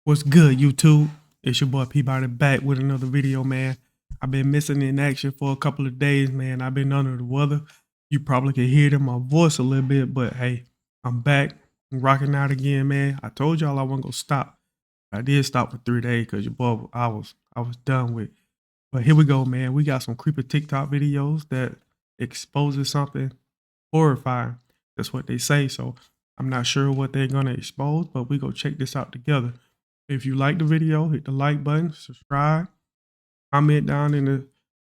What's good, YouTube? It's your boy Peabody back with another video, man. I've been missing in action for a couple of days, man. I've been under the weather. You probably can hear it in my voice a little bit, but hey, I'm back. I'm rocking out again, man. I told y'all I wasn't gonna stop. I did stop for 3 days because your boy, I was done with. But here we go, man. We got some creepy TikTok videos that exposes something horrifying. That's what they say. So I'm not sure what they're gonna expose, but we go check this out together. If you like the video, hit the like button, subscribe, comment down in the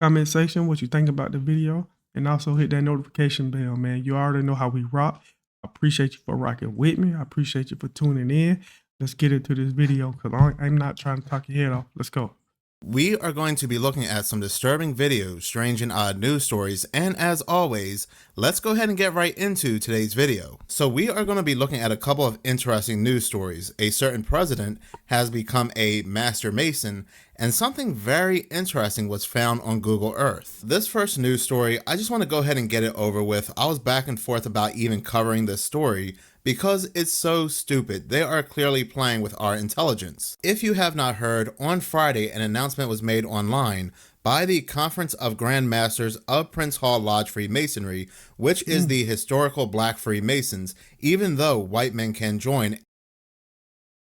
comment section what you think about the video, and also hit that notification bell, man. You already know how we rock. I appreciate you for rocking with me. I appreciate you for tuning in. Let's get into this video because I'm not trying to talk your head off. Let's go. We are going to be looking at some disturbing videos, strange and odd news stories, and as always, let's go ahead and get right into today's video. So we are going to be looking at a couple of interesting news stories. A certain president has become a master mason, and something very interesting was found on Google Earth. This first news story, I just want to go ahead and get it over with. I was back and forth about even covering this story because it's so stupid. They are clearly playing with our intelligence. If you have not heard, on Friday an announcement was made online by the Conference of Grand Masters of Prince Hall Lodge Freemasonry, which is the historical Black Freemasons, even though white men can join.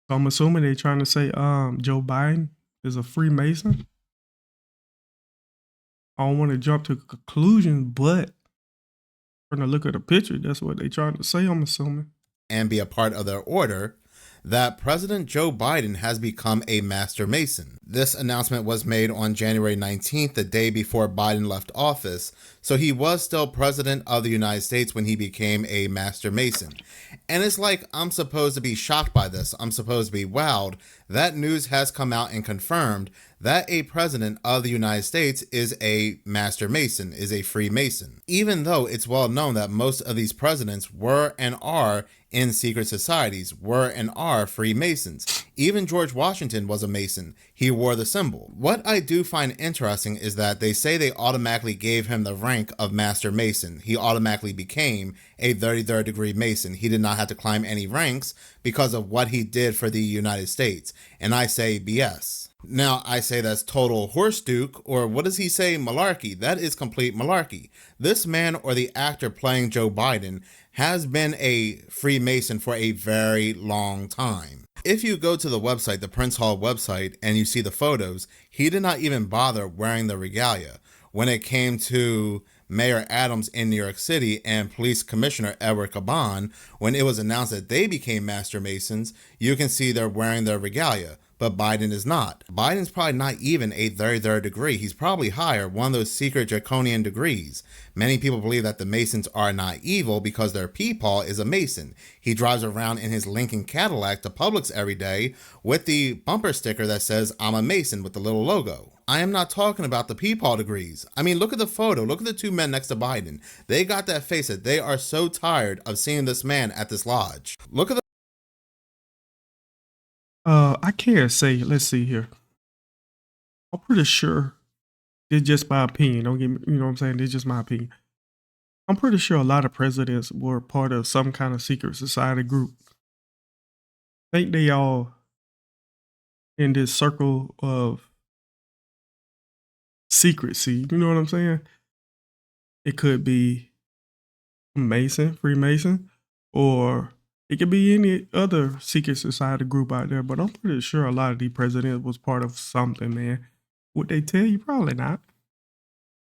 So I'm assuming they're trying to say Joe Biden is a Freemason. I don't want to jump to conclusions, but from the look of the picture, that's what they're trying to say, I'm assuming. And be a part of their order, that President Joe Biden has become a master mason. This announcement was made on January 19th, the day before Biden left office, so he was still president of the United States when he became a master mason. And it's like, I'm supposed to be shocked by this. I'm supposed to be wowed. That news has come out and confirmed that a president of the United States is a master mason, is a Freemason. Even though it's well known that most of these presidents were and are in secret societies, were and are Freemasons. Even George Washington was a Mason. He wore the symbol. What I do find interesting is that they say they automatically gave him the rank of Master Mason. He automatically became a 33rd degree Mason. He did not have to climb any ranks because of what he did for the United States. And I say BS. Now, I say that's total horse duke, or what does he say, malarkey? That is complete malarkey. This man, or the actor playing Joe Biden, has been a Freemason for a very long time. If you go to the website, the Prince Hall website, and you see the photos, he did not even bother wearing the regalia. When it came to Mayor Adams in New York City and Police Commissioner Edward Caban, when it was announced that they became Master Masons, you can see they're wearing their regalia. But Biden is not. Biden's probably not even a 33rd degree. He's probably higher, one of those secret draconian degrees. Many people believe that the Masons are not evil because their peepaw is a Mason. He drives around in his Lincoln Cadillac to Publix every day with the bumper sticker that says, "I'm a Mason," with the little logo. I am not talking about the peepaw degrees. I mean, look at the photo. Look at the two men next to Biden. They got that face that they are so tired of seeing this man at this lodge. Look at the I can't say, let's see here. I'm pretty sure it's just my opinion. Don't get me, you know what I'm saying? It's just my opinion. I'm pretty sure a lot of presidents were part of some kind of secret society group. I think they all in this circle of secrecy. You know what I'm saying? It could be Mason, Freemason, or it could be any other secret society group out there. But I'm pretty sure a lot of these presidents was part of something, man. Would they tell you? Probably not.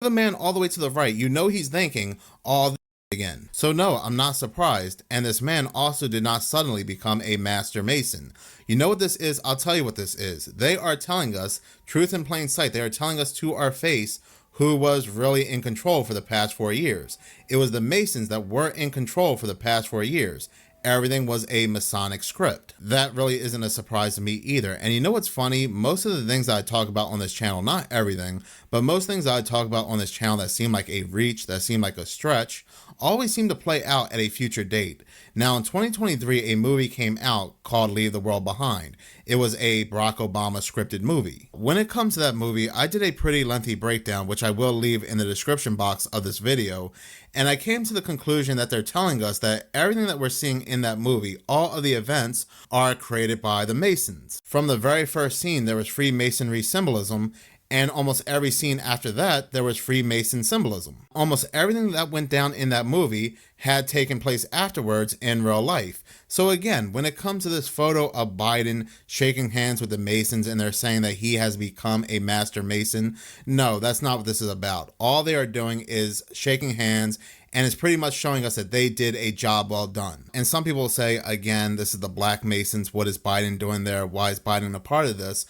man all the way to the right. You know he's thinking all this again. So no, I'm not surprised. And this man also did not suddenly become a master mason. You know what this is? I'll tell you what this is. They are telling us truth in plain sight. They are telling us to our face who was really in control for the past 4 years. It was the Masons that were in control for the past 4 years. Everything was a Masonic script. That really isn't a surprise to me either. And you know what's funny? Most of the things that I talk about on this channel, not everything, but most things that I talk about on this channel that seem like a reach, that seem like a stretch, always seem to play out at a future date. Now in 2023, a movie came out called Leave the World Behind. It was a Barack Obama scripted movie. When it comes to that movie, I did a pretty lengthy breakdown, which I will leave in the description box of this video. And I came to the conclusion that they're telling us that everything that we're seeing in that movie, all of the events, are created by the Masons. From the very first scene, there was Freemasonry symbolism, and almost every scene after that, there was Freemason symbolism. Almost everything that went down in that movie had taken place afterwards in real life. So again, when it comes to this photo of Biden shaking hands with the Masons and they're saying that he has become a master Mason, no, that's not what this is about. All they are doing is shaking hands, and it's pretty much showing us that they did a job well done. And some people say, again, this is the Black Masons. What is Biden doing there? Why is Biden a part of this?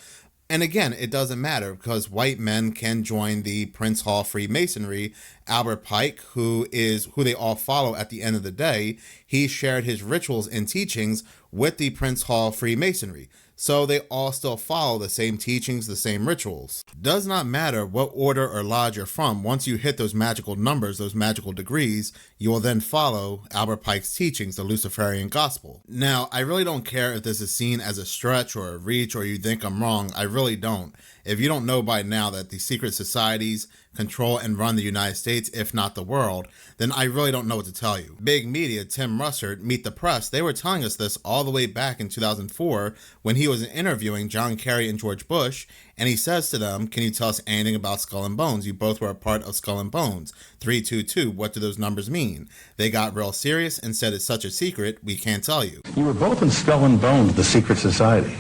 And again, it doesn't matter because white men can join the Prince Hall Freemasonry. Albert Pike, who they all follow at the end of the day, he shared his rituals and teachings with the Prince Hall Freemasonry. So they all still follow the same teachings, the same rituals. Does not matter what order or lodge you're from. Once you hit those magical numbers, those magical degrees, you will then follow Albert Pike's teachings, the Luciferian gospel. Now, I really don't care if this is seen as a stretch or a reach or you think I'm wrong. I really don't. If you don't know by now that the secret societies control and run the United States, if not the world, then I really don't know what to tell you. Big media, Tim Russert, Meet the Press, they were telling us this all the way back in 2004 when he was interviewing John Kerry and George Bush, and he says to them, can you tell us anything about Skull and Bones? You both were a part of Skull and Bones. 322, what do those numbers mean? They got real serious and said it's such a secret, we can't tell you. You were both in Skull and Bones, the secret society.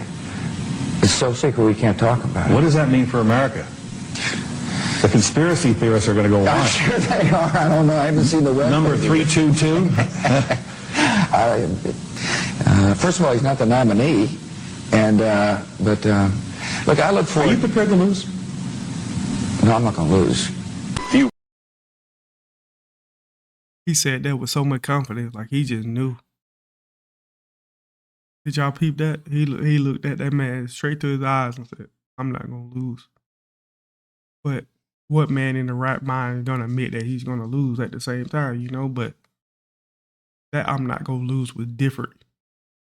It's so secret we can't talk about it. What does that mean for America? The conspiracy theorists are going to go I'm on. sure they are. I don't know. I haven't seen the rest. Number of it. 322? First of all, he's not the nominee. And, look, I look for... Are you prepared to lose? No, I'm not going to lose. He said that with so much confidence, like he just knew. Did y'all peep that? He looked at that man straight to his eyes and said, I'm not going to lose. But what man in the right mind is going to admit that he's going to lose at the same time, you know? But that I'm not going to lose was different.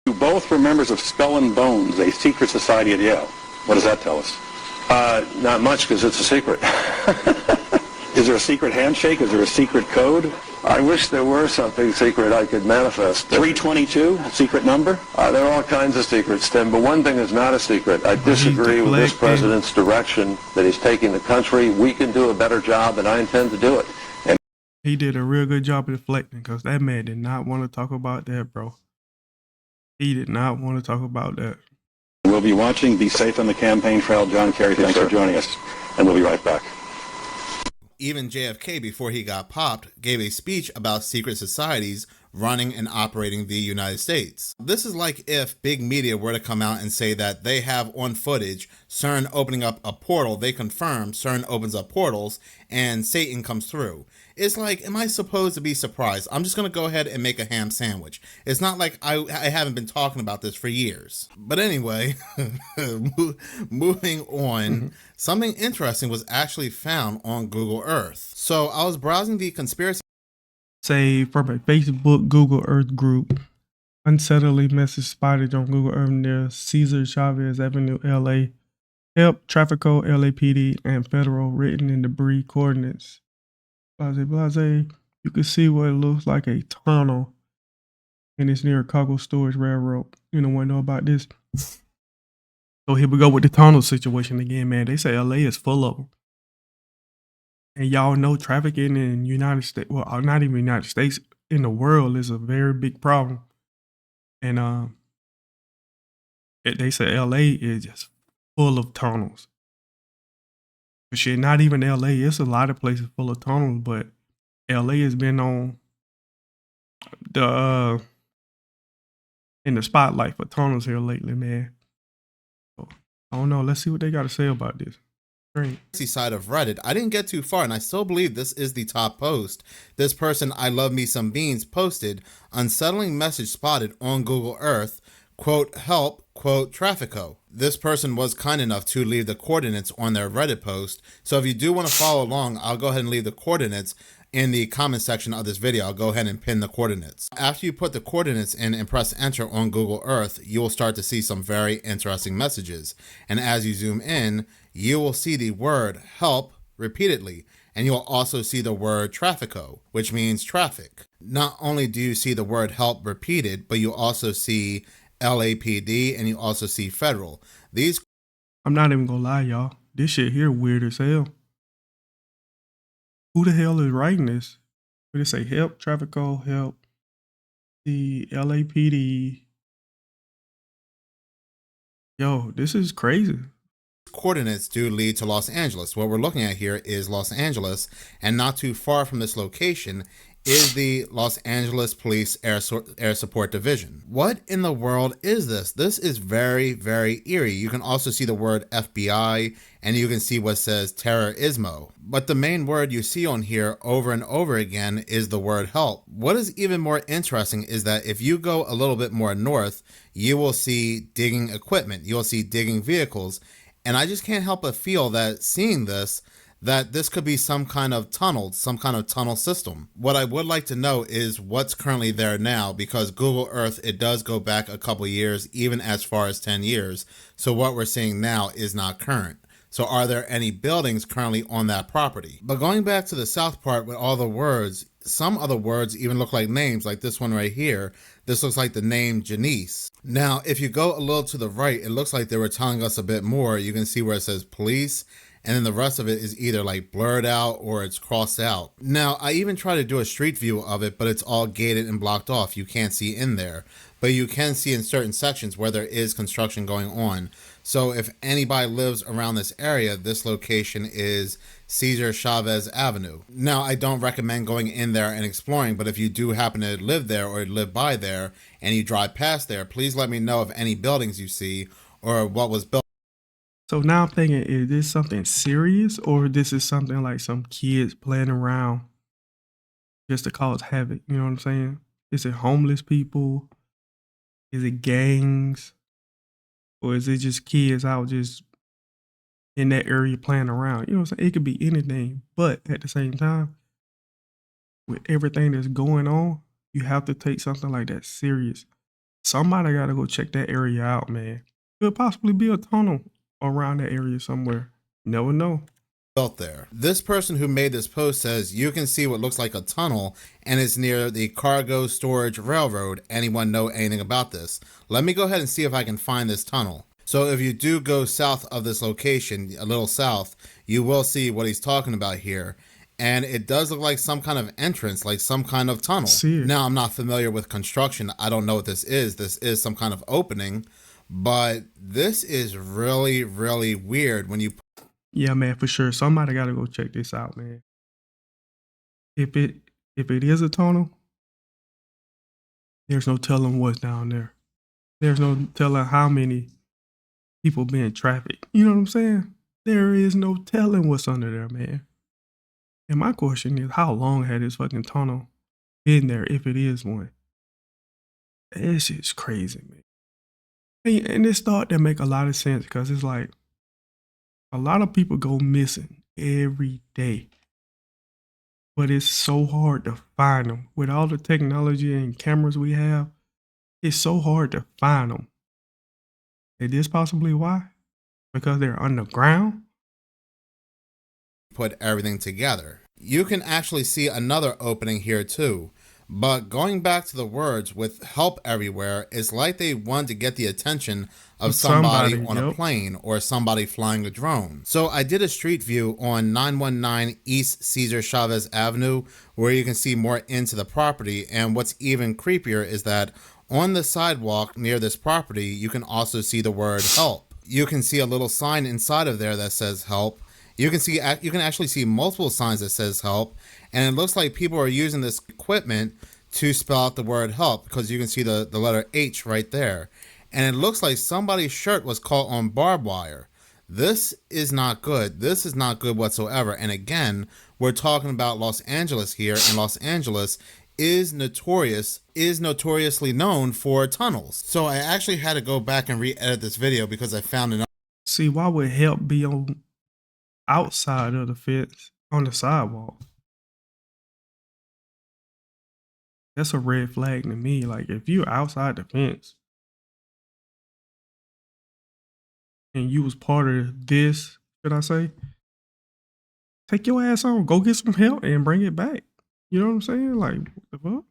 You both were members of Skull and Bones, a secret society at Yale. What does that tell us? Not much, because it's a secret. Is there a secret handshake? Is there a secret code? I wish there were something secret I could manifest. 322, secret number? There are all kinds of secrets, Tim, but one thing is not a secret. I disagree with this president's direction that he's taking the country. We can do a better job, and I intend to do it. And He did a real good job of deflecting because that man did not want to talk about that, bro. He did not want to talk about that. We'll be watching. Be safe on the campaign trail. John Kerry, thanks for joining us, and we'll be right back. Even JFK, before he got popped, gave a speech about secret societies running and operating the United States. This is like if big media were to come out and say that they have on footage CERN opening up a portal. They confirm CERN opens up portals and Satan comes through. It's like, am I supposed to be surprised? I'm just going to go ahead and make a ham sandwich. It's not like I haven't been talking about this for years. But anyway, moving on, something interesting was actually found on Google Earth. So I was browsing the conspiracy. Say from a Facebook Google Earth group, unsettling message spotted on Google Earth near Cesar Chavez Avenue, LA. Help, traffic code, LAPD, and federal written in debris coordinates. Blase. You can see what it looks like a tunnel, and it's near a cargo storage railroad. You don't want to know about this. So here we go with the tunnel situation again, man. They say LA is full of them. And y'all know trafficking in the United States, well, not even the United States, in the world is a very big problem. And they say LA is just full of tunnels. But shit, not even LA. It's a lot of places full of tunnels, but LA has been on the in the spotlight for tunnels here lately, man. So, I don't know. Let's see what they got to say about this. Great. Side of Reddit. I didn't get too far, and I still believe this is the top post. This person, I love me some beans, posted unsettling message spotted on Google Earth, quote, help, quote, Traffico. This person was kind enough to leave the coordinates on their Reddit post. So if you do want to follow along, I'll go ahead and leave the coordinates in the comment section of this video. I'll go ahead and pin the coordinates. After you put the coordinates in and press enter on Google Earth, you will start to see some very interesting messages. And as you zoom in, you will see the word help repeatedly. And you'll also see the word Trafico, which means traffic. Not only do you see the word help repeated, but you also see LAPD and you also see federal. These I'm not even gonna lie, y'all. This shit here weird as hell. Who the hell is writing this? What did it say? Help, Trafico, help, the LAPD. Yo, this is crazy. coordinates do lead to Los Angeles. What we're looking at here is Los Angeles, and not too far from this location is the Los Angeles Police Air Support Division. What in the world is this? This is very, very eerie. You can also see the word FBI, and you can see what says terrorismo. But the main word you see on here over and over again is the word help. What is even more interesting is that if you go a little bit more north, you will see digging equipment. You'll see digging vehicles. And I just can't help but feel that seeing this, that this could be some kind of tunnel system. What I would like to know is what's currently there now, because Google Earth, it does go back a couple years, even as far as 10 years. So what we're seeing now is not current. So are there any buildings currently on that property? But going back to the south part with all the words, some other words even look like names, like this one right here. This looks like the name Janice. Now, if you go a little to the right, it looks like they were telling us a bit more. You can see where it says police, and then the rest of it is either like blurred out or it's crossed out. Now, I even tried to do a street view of it, but it's all gated and blocked off. You can't see in there, but you can see in certain sections where there is construction going on. So if anybody lives around this area, this location is Cesar Chavez Avenue. Now, I don't recommend going in there and exploring, but if you do happen to live there or live by there and you drive past there, please let me know of any buildings you see or what was built. So now I'm thinking, is this something serious, or this is something like some kids playing around just to cause havoc? You know what I'm saying? Is it homeless people? Is it gangs? Or is it just kids out just in that area playing around? You know what I'm saying? It could be anything. But at the same time, with everything that's going on, you have to take something like that serious. Somebody got to go check that area out, man. Could possibly be a tunnel around that area somewhere. Never know. Built there. This person who made this post says you can see what looks like a tunnel and it's near the Cargo Storage Railroad. Anyone know anything about this? Let me go ahead and see if I can find this tunnel. So if you do go south of this location, a little south, you will see what he's talking about here. And it does look like some kind of entrance, like some kind of tunnel. Now, I'm not familiar with construction. I don't know what this is. This is some kind of opening, but this is really, really weird when you... Yeah, man, for sure. Somebody got to go check this out, man. If it is a tunnel, there's no telling what's down there. There's no telling how many people being trafficked. You know what I'm saying? There is no telling what's under there, man. And my question is, how long had this fucking tunnel been there, if it is one? That shit's crazy, man. And it started to make a lot of sense, because it's like, a lot of people go missing every day, but it's so hard to find them. With all the technology and cameras we have, it's so hard to find them. Is this possibly why? Because they're underground? Put everything together. You can actually see another opening here too. But going back to the words with help everywhere, it's like they wanted to get the attention of somebody on a plane or somebody flying a drone. So I did a street view on 919 East Cesar Chavez Avenue, where you can see more into the property. And what's even creepier is that on the sidewalk near this property, you can also see the word help. You can see a little sign inside of there that says help. You can actually see multiple signs that says help, and it looks like people are using this equipment to spell out the word help, because you can see the letter H right there. And it looks like somebody's shirt was caught on barbed wire. This is not good. This is not good whatsoever. And again, we're talking about Los Angeles here, and Los Angeles is notoriously known for tunnels. So I actually had to go back and re-edit this video because I found another. See, why would help be on outside of the fence on the sidewalk? That's a red flag to me. Like, if you're outside the fence and you was part of this, should I say, take your ass on, go get some help and bring it back. You know what I'm saying? Like, what the fuck?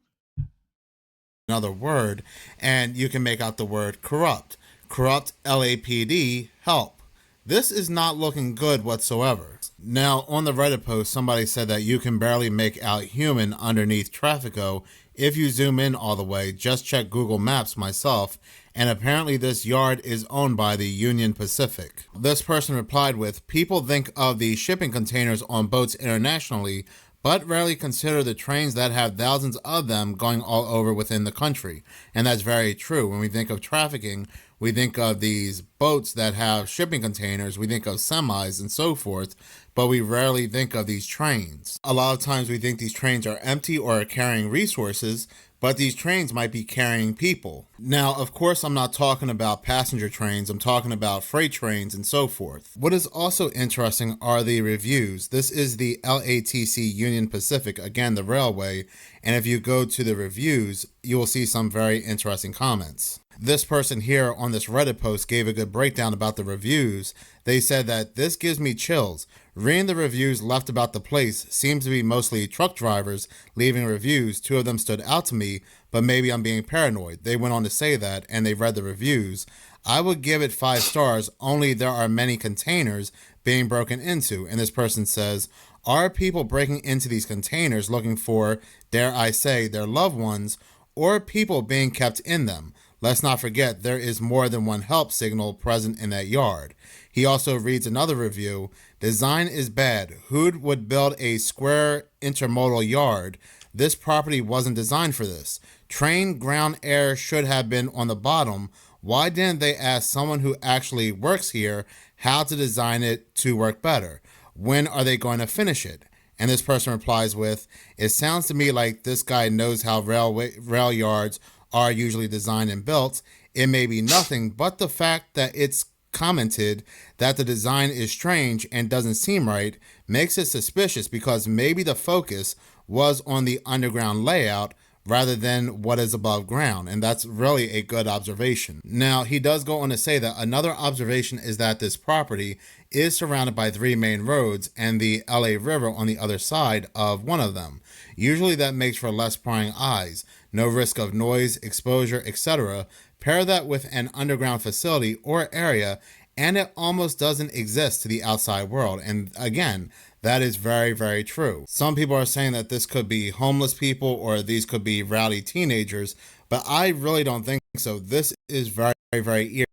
Another word, and you can make out the word corrupt. Corrupt, LAPD, help. This is not looking good whatsoever. Now, on the Reddit post, somebody said that you can barely make out human underneath Traffico if you zoom in all the way. Just check Google Maps myself, and apparently this yard is owned by the Union Pacific. This person replied with, people think of the shipping containers on boats internationally, but rarely consider the trains that have thousands of them going all over within the country. And that's very true. When we think of trafficking, we think of these boats that have shipping containers, we think of semis and so forth, but we rarely think of these trains. A lot of times we think these trains are empty or are carrying resources, but these trains might be carrying people. Now, of course, I'm not talking about passenger trains. I'm talking about freight trains and so forth. What is also interesting are the reviews. This is the LATC Union Pacific, again, the railway. And if you go to the reviews, you will see some very interesting comments. This person here on this Reddit post gave a good breakdown about the reviews. They said that this gives me chills. Reading the reviews left about the place seems to be mostly truck drivers leaving reviews. 2 of them stood out to me, but maybe I'm being paranoid. They went on to say that, and they read the reviews. I would give it 5 stars, only there are many containers being broken into. And this person says, are people breaking into these containers looking for, dare I say, their loved ones, or people being kept in them? Let's not forget there is more than one help signal present in that yard. He also reads another review. Design is bad. Who would build a square intermodal yard? This property wasn't designed for this. Train ground air should have been on the bottom. Why didn't they ask someone who actually works here how to design it to work better? When are they going to finish it? And this person replies with, it sounds to me like this guy knows how rail yards are usually designed and built. It may be nothing, but the fact that it's commented that the design is strange and doesn't seem right makes it suspicious, because maybe the focus was on the underground layout rather than what is above ground. And that's really a good observation. Now, he does go on to say that another observation is that this property is surrounded by 3 main roads and the LA River on the other side of one of them. Usually that makes for less prying eyes, no risk of noise, exposure, etc. Pair that with an underground facility or area, and it almost doesn't exist to the outside world. And again, that is very, very true. Some people are saying that this could be homeless people or these could be rowdy teenagers, but I really don't think so. This is very, very eerie.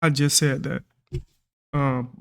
I just said that.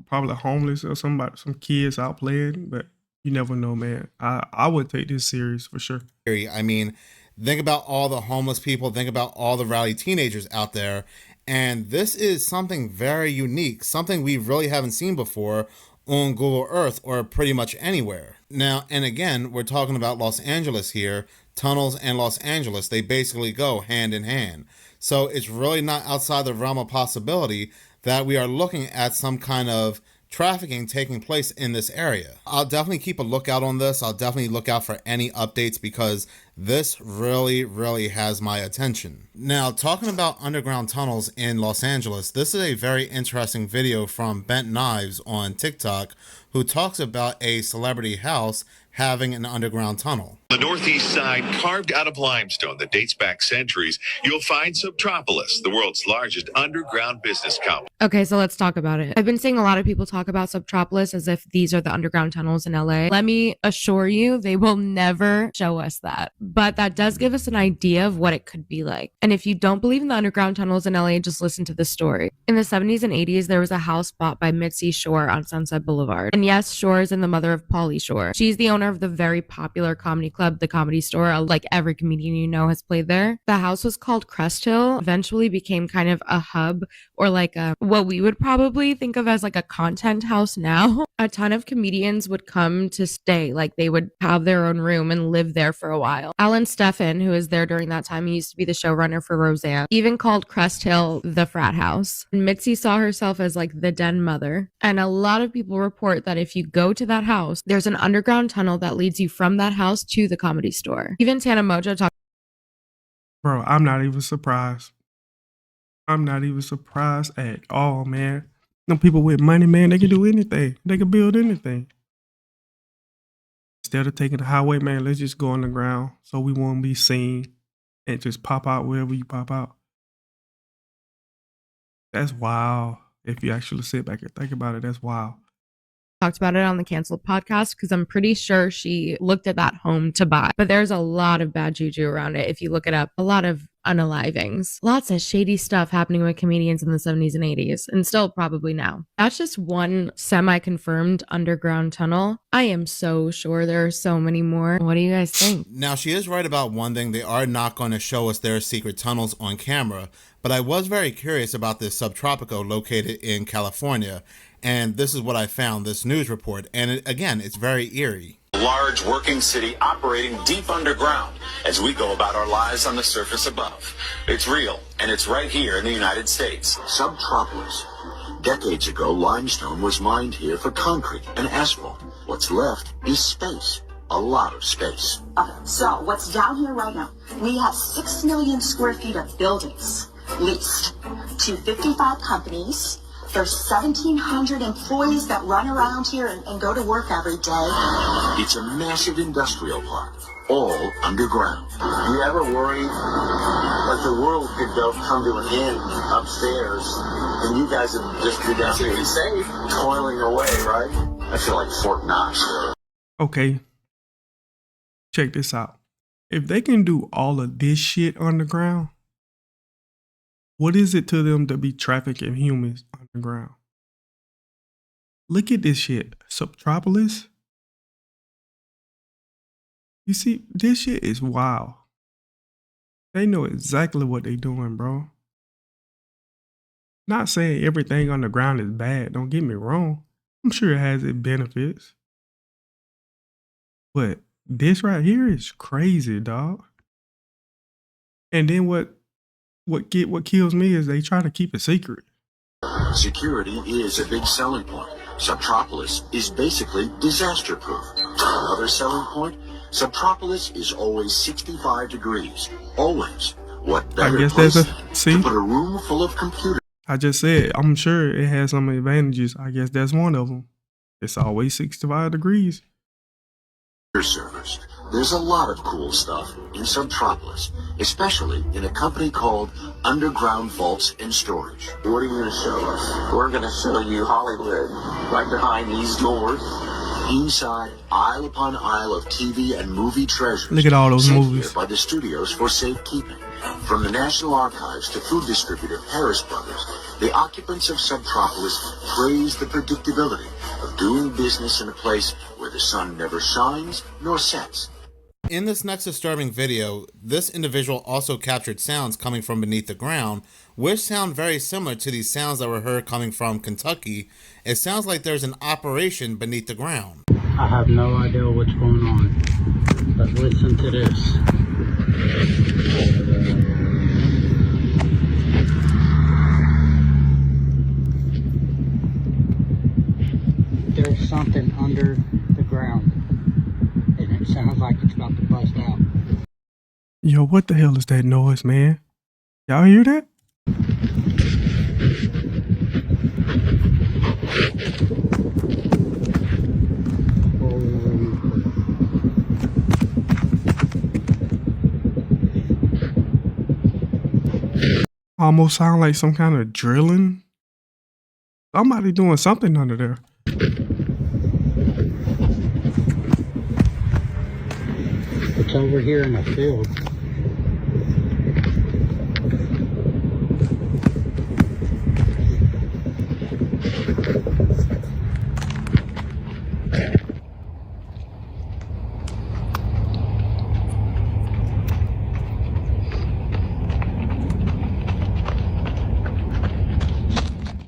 Probably homeless or somebody, some kids out playing, but you never know, man. I would take this serious for sure. I mean, think about all the homeless people, think about all the rowdy teenagers out there. And this is something very unique, something we really haven't seen before on Google Earth or pretty much anywhere. Now, and again, we're talking about Los Angeles here. Tunnels and Los Angeles, they basically go hand in hand. So it's really not outside the realm of possibility that we are looking at some kind of trafficking taking place in this area. I'll definitely keep a lookout on this. I'll definitely look out for any updates, because this really, really has my attention. Now, talking about underground tunnels in Los Angeles, this is a very interesting video from Bent Knives on TikTok, who talks about a celebrity house having an underground tunnel. The northeast side, carved out of limestone that dates back centuries, you'll find Subtropolis, the world's largest underground business complex. Okay, so let's talk about it. I've been seeing a lot of people talk about Subtropolis as if these are the underground tunnels in LA. Let me assure you, they will never show us that. But that does give us an idea of what it could be like. And if you don't believe in the underground tunnels in LA, just listen to this story. In the 70s and 80s, there was a house bought by Mitzi Shore on Sunset Boulevard. And yes, Shore is the mother of Pauly Shore. She's the owner of the very popular comedy club, The Comedy Store. Like every comedian you know has played there. The house was called Crest Hill, eventually became kind of a hub, or like what we would probably think of as like a content house now. A ton of comedians would come to stay, like they would have their own room and live there for a while. Alan Steffen, who was there during that time, he used to be the showrunner for Roseanne, even called Crest Hill the frat house. And Mitzi saw herself as like the den mother. And a lot of people report that if you go to that house, there's an underground tunnel that leads you from that house to the Comedy Store. Even Tana Mojo talked. Bro, I'm not even surprised. I'm not even surprised at all, man. Them people with money, man, they can do anything. They can build anything. instead of taking the highway, man, let's just go underground so we won't be seen and just pop out wherever you pop out. That's wild. If you actually sit back and think about it, that's wild. Talked about it on the Canceled podcast because I'm pretty sure she looked at that home to buy. But there's a lot of bad juju around it if you look it up. A lot of unalivings. Lots of shady stuff happening with comedians in the 70s and 80s, and still probably now. That's just one semi-confirmed underground tunnel. I am so sure there are so many more. What do you guys think? Now, she is right about one thing. They are not going to show us their secret tunnels on camera, but I was very curious about this Subtropico located in California, and this is what I found, this news report, and again, it's very eerie. Large working city operating deep underground as we go about our lives on the surface above. It's real, and it's right here in the United States. Subtropolis. Decades ago, limestone was mined here for concrete and asphalt. What's left is space. A lot of space. So what's down here right now? We have 6 million square feet of buildings leased to 55 companies. There's 1,700 employees that run around here and go to work every day. It's a massive industrial park, all underground. Do you ever worry that the world could come to an end upstairs and you guys would just be down here safe, toiling away, right? I feel like Fort Knox. Okay, check this out. If they can do all of this shit underground, what is it to them to be trafficking humans underground? Look at this shit. Subtropolis. You see, this shit is wild. They know exactly what they doing, bro. Not saying everything underground is bad, don't get me wrong. I'm sure it has its benefits. But this right here is crazy, dog. And then what kills me is they try to keep it secret. Security is a big selling point. Subtropolis is basically disaster proof. Another selling point, Subtropolis is always 65 degrees. Always. What better place to put a room full of computers? I just said, I'm sure it has some advantages. I guess that's one of them. It's always 65 degrees. Servers. There's a lot of cool stuff in Subtropolis, especially in a company called Underground Vaults and Storage. What are you going to show us? We're going to show you Hollywood right behind these doors. Inside, aisle upon aisle of TV and movie treasures. Look at all those sent movies. Here by the studios for safekeeping. From the National Archives to food distributor Harris Brothers, the occupants of Subtropolis praise the predictability of doing business in a place where the sun never shines nor sets. In this next disturbing video, this individual also captured sounds coming from beneath the ground, which sound very similar to these sounds that were heard coming from Kentucky. It sounds like there's an operation beneath the ground. I have no idea what's going on, but listen to this. There's something under the ground, and it sounds like it's about to bust out. Yo, what the hell is that noise, man? Y'all hear that? Almost sound like some kind of drilling. Somebody doing something under there. It's over here in the field.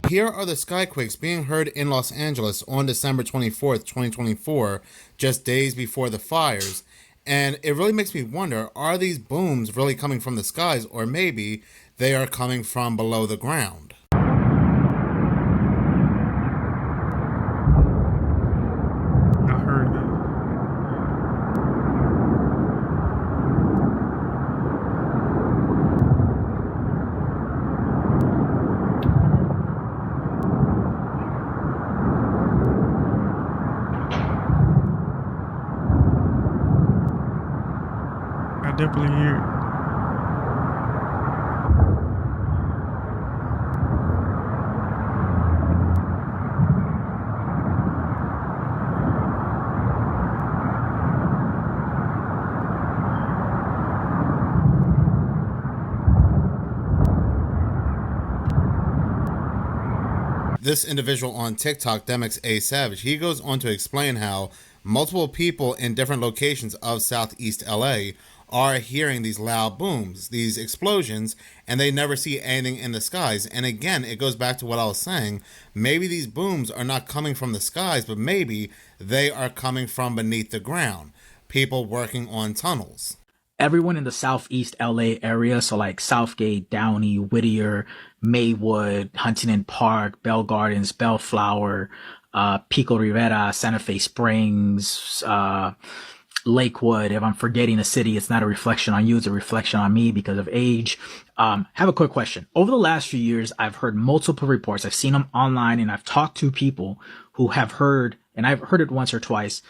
Here are the skyquakes being heard in Los Angeles on December 24th, 2024, just days before the fires. And it really makes me wonder, are these booms really coming from the skies, or maybe they are coming from below the ground? I heard that. definitely hear it. This individual on TikTok, Demix A Savage, he goes on to explain how multiple people in different locations of Southeast LA are hearing these loud booms, these explosions, and they never see anything in the skies. And again, it goes back to what I was saying. Maybe these booms are not coming from the skies, but maybe they are coming from beneath the ground. People working on tunnels. Everyone in the Southeast LA area, so like Southgate, Downey, Whittier, Maywood, Huntington Park, Bell Gardens, Bellflower, Pico Rivera, Santa Fe Springs, Lakewood. If I'm forgetting a city, it's not a reflection on you, it's a reflection on me because of age. Have a quick question. Over the last few years, I've heard multiple reports. I've seen them online and I've talked to people who have heard, and I've heard it once or twice,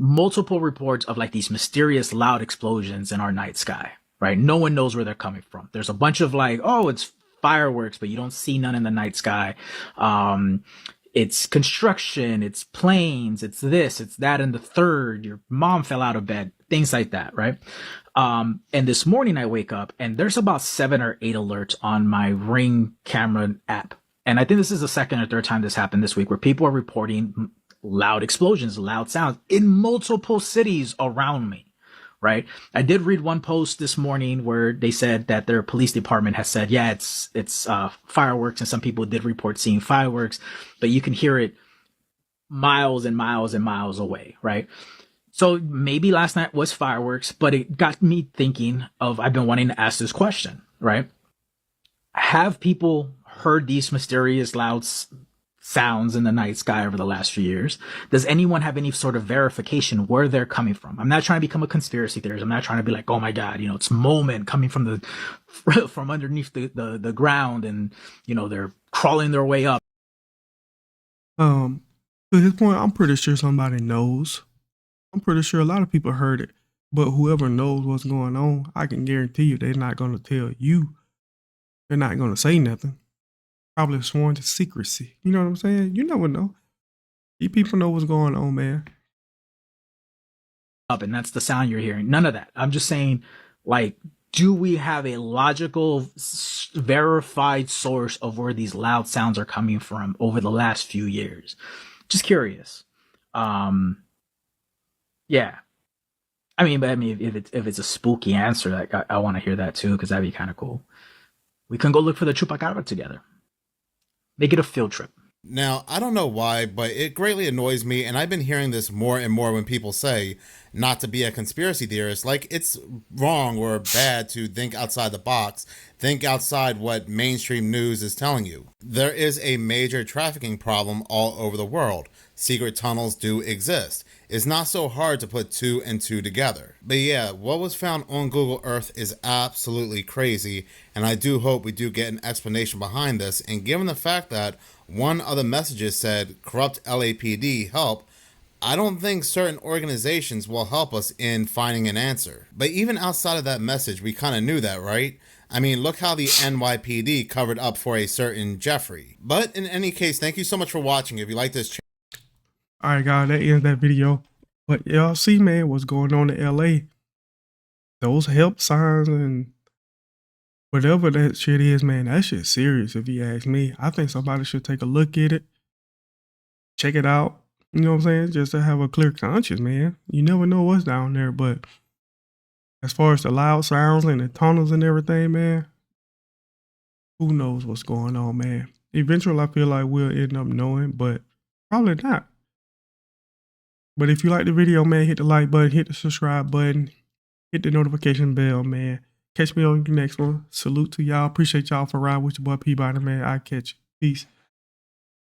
multiple reports of like these mysterious loud explosions in our night sky, right? No one knows where they're coming from. There's a bunch of like, oh, it's fireworks, but you don't see none in the night sky. It's construction, it's planes, it's this, it's that, and the third, your mom fell out of bed, things like that, right? And this morning I wake up and there's about 7 or 8 alerts on my Ring camera app. And I think this is the second or third time this happened this week where people are reporting loud explosions, loud sounds in multiple cities around me, right? I did read one post this morning where they said that their police department has said, yeah, it's fireworks, and some people did report seeing fireworks, but you can hear it miles and miles and miles away, right? So maybe last night was fireworks, but it got me thinking of, I've been wanting to ask this question, right? Have people heard these mysterious loud sounds in the night sky over the last few years? Does anyone have any sort of verification where they're coming from? I'm not trying to become a conspiracy theorist. I'm not trying to be like, oh my God, it's Moment coming from from underneath the ground, and they're crawling their way up. To his point, I'm pretty sure somebody knows. I'm pretty sure a lot of people heard it, but whoever knows what's going on, I can guarantee you they're not going to tell you. They're not going to say nothing. Probably sworn to secrecy. You know what I'm saying? You never know. You people know what's going on, man. Up, and that's the sound you're hearing. None of that. I'm just saying, like, do we have a logical, verified source of where these loud sounds are coming from over the last few years? Just curious. Yeah. I mean, if it's a spooky answer, like, I want to hear that too, because that'd be kind of cool. We can go look for the Chupacabra together. Make it a field trip. Now, I don't know why, but it greatly annoys me, and I've been hearing this more and more when people say not to be a conspiracy theorist. Like, it's wrong or bad to think outside the box, think outside what mainstream news is telling you. There is a major trafficking problem all over the world. Secret tunnels do exist. It's not so hard to put 2 and 2 together. But yeah, what was found on Google Earth is absolutely crazy, and I do hope we do get an explanation behind this. And given the fact that one of the messages said corrupt LAPD help, I don't think certain organizations will help us in finding an answer. But even outside of that message, we kind of knew that, right? I mean, look how the NYPD covered up for a certain Jeffrey. But in any case, thank you so much for watching. If you like this channel, all right, guys, that ends that video. But y'all see, man, what's going on in LA. Those help signs and whatever that shit is, man, that shit's serious if you ask me. I think somebody should take a look at it, check it out, you know what I'm saying? Just to have a clear conscience, man. You never know what's down there, but as far as the loud sounds and the tunnels and everything, man, who knows what's going on, man. Eventually, I feel like we'll end up knowing, but probably not. But if you like the video, man, hit the like button, hit the subscribe button, hit the notification bell, man. Catch me on the next one. Salute to y'all. Appreciate y'all for riding with your boy Peabody, man. I catch you. Peace.